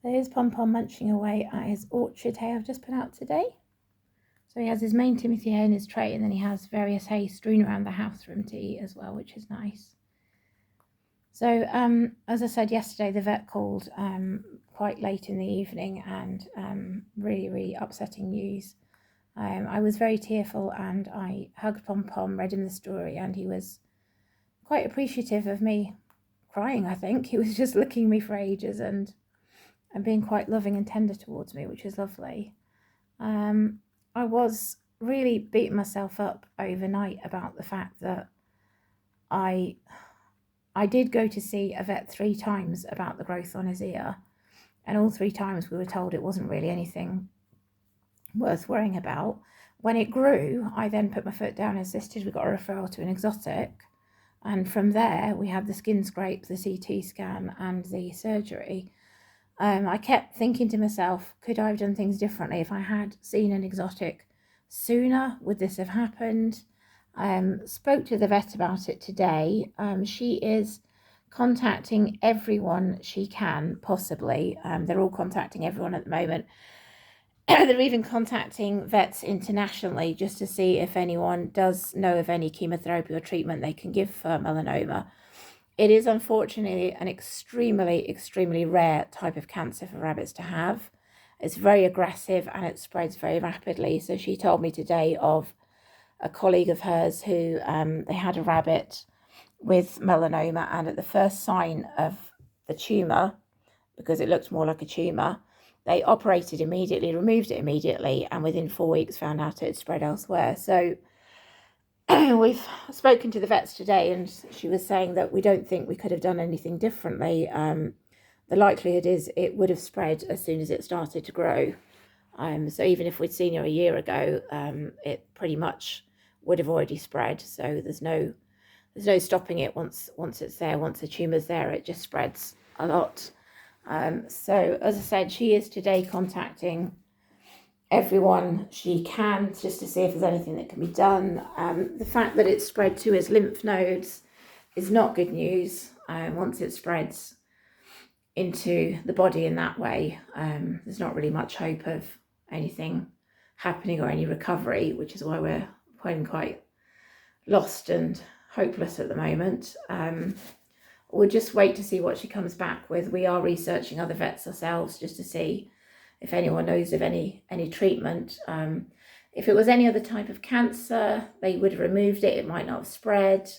There's Pom Pom munching away at his orchard hay I've just put out today. So he has his main Timothy hay in his tray, and then he has various hay strewn around the house for him to eat as well, which is nice. So as I said yesterday, the vet called quite late in the evening, and really upsetting news. I was very tearful, and I hugged Pom Pom, read him the story, and he was quite appreciative of me crying. I think he was just looking at me for ages and being quite loving and tender towards me, which is lovely. I was really beating myself up overnight about the fact that I did go to see a vet 3 times about the growth on his ear, and all 3 times we were told it wasn't really anything worth worrying about. When it grew, I then put my foot down and insisted we got a referral to an exotic, and from there we had the skin scrape, the CT scan, and the surgery. I kept thinking to myself, could I have done things differently? If I had seen an exotic sooner, would this have happened? Spoke to the vet about it today. She is contacting everyone she can, possibly. They're all contacting everyone at the moment. They're even contacting vets internationally just to see if anyone does know of any chemotherapy or treatment they can give for melanoma. It is unfortunately an extremely rare type of cancer for rabbits to have. It's very aggressive and it spreads very rapidly. So she told me today of a colleague of hers who they had a rabbit with melanoma, and at the first sign of the tumour, because it looked more like a tumour, they operated immediately, removed it immediately, and within 4 weeks found out it had spread elsewhere. So we've spoken to the vets today, and she was saying that we don't think we could have done anything differently. The likelihood is it would have spread as soon as it started to grow. So even if we'd seen her a year ago, it pretty much would have already spread. So there's no stopping it once it's there. Once the tumour's there, it just spreads a lot. So as I said, she is today contacting everyone she can just to see if there's anything that can be done. The fact that it's spread to his lymph nodes is not good news. Once it spreads into the body in that way, there's not really much hope of anything happening or any recovery, which is why we're feeling quite lost and hopeless at the moment. We'll just wait to see what she comes back with. We are researching other vets ourselves just to see if anyone knows of any treatment. If it was any other type of cancer, they would have removed it. It might not have spread.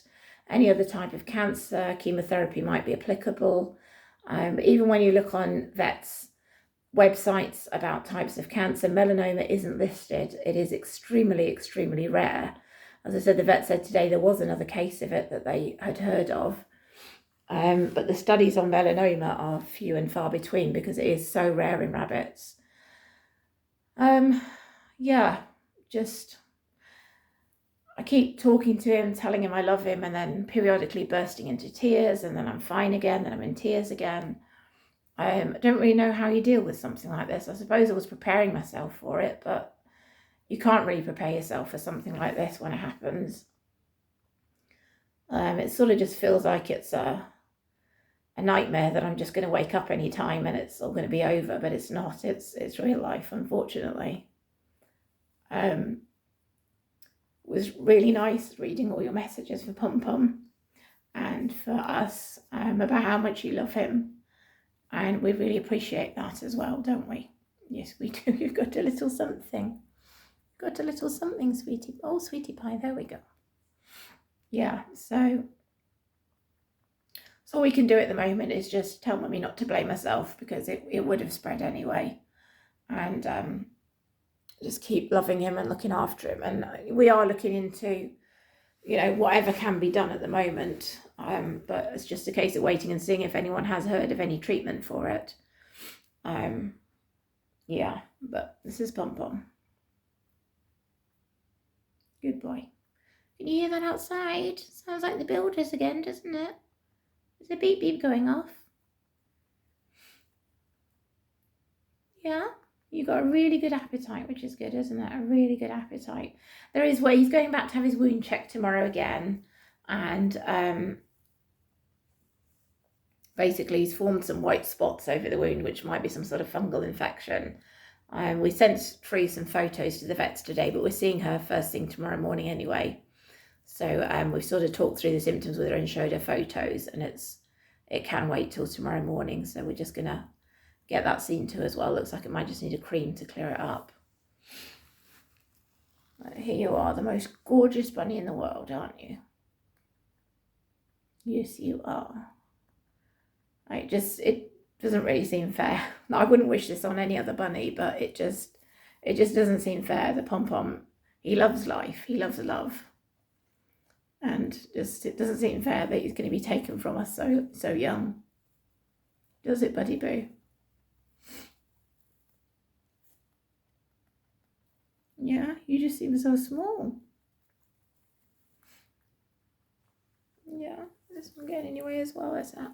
Any other type of cancer, chemotherapy might be applicable. But even when you look on vets' websites about types of cancer, melanoma isn't listed. It is extremely rare. As I said, the vet said today there was another case of it that they had heard of. But the studies on melanoma are few and far between because it is so rare in rabbits. Just I keep talking to him, telling him I love him, and then periodically bursting into tears, and then I'm fine again, then I'm in tears again. I don't really know how you deal with something like this. I suppose I was preparing myself for it, but you can't really prepare yourself for something like this when it happens. It sort of just feels like it's a nightmare that I'm just going to wake up any time and it's all going to be over, but it's not. It's real life, unfortunately. It was really nice reading all your messages for Pom Pom and for us about how much you love him, and we really appreciate that as well, don't we? Yes, we do. You've got a little something. Got a little something, sweetie. Oh, sweetie pie, there we go. Yeah, so all we can do at the moment is just tell Mummy not to blame herself, because it would have spread anyway, and just keep loving him and looking after him. And we are looking into, whatever can be done at the moment, but it's just a case of waiting and seeing if anyone has heard of any treatment for it. But this is Pom Pom. Good boy. Can you hear that outside? Sounds like the builders again, doesn't it? There's a beep beep going off. Yeah, you got a really good appetite, which is good, isn't it? A really good appetite. There is where he's going back to have his wound checked tomorrow again, and but basically he's formed some white spots over the wound, which might be some sort of fungal infection. We sent through some photos to the vets today, but we're seeing her first thing tomorrow morning anyway. So we've sort of talked through the symptoms with her and showed her photos, and it can wait till tomorrow morning. So we're just gonna get that seen to as well. Looks like it might just need a cream to clear it up. But here you are, the most gorgeous bunny in the world, aren't you? Yes, you are. It doesn't really seem fair. I wouldn't wish this on any other bunny, but it just doesn't seem fair. The pom-pom, he loves life, he loves love. And just, it doesn't seem fair that he's going to be taken from us so young. Does it, Buddy Boo? Yeah, you just seem so small. Yeah, this one getting in your way as well, is that?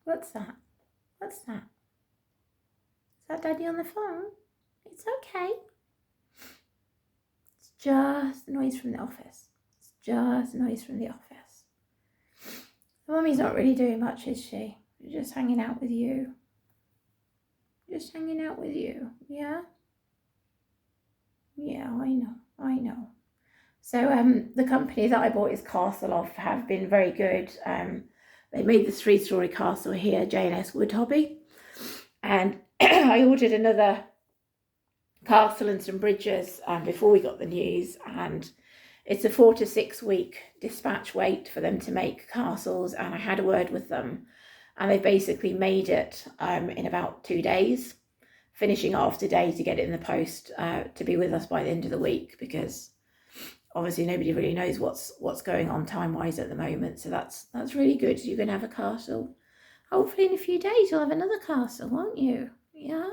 What's that? What's that? Is that Daddy on the phone? It's okay. It's just noise from the office. It's just noise from the office. Mummy's not really doing much, is she? Just hanging out with you. Just hanging out with you, yeah? Yeah, I know. So the company that I bought his castle off have been very good. They made this 3-story castle here, J&S Wood Hobby. And I ordered another castle and some bridges before we got the news, and it's a 4 to 6 week dispatch wait for them to make castles, and I had a word with them, and they basically made it in about 2 days, finishing off today to get it in the post to be with us by the end of the week, because obviously nobody really knows what's going on time-wise at the moment. So that's really good. You're going to have a castle. Hopefully in a few days you'll have another castle, won't you? Yeah?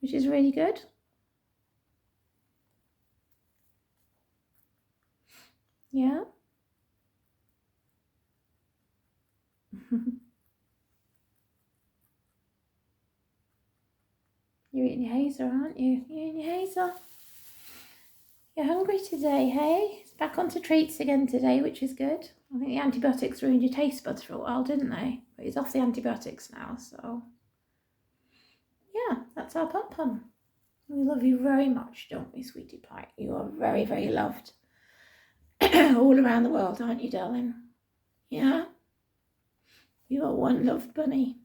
Which is really good. Yeah? You're eating your hazer, aren't you? You're eating your hazer. You're hungry today, hey? It's back onto treats again today, which is good. I think the antibiotics ruined your taste buds for a while, didn't they? But he's off the antibiotics now, so... yeah, that's our pom-pom. We love you very much, don't we, sweetie pie? You are very, very loved. All around the world, aren't you, darling? Yeah? You are one loved bunny.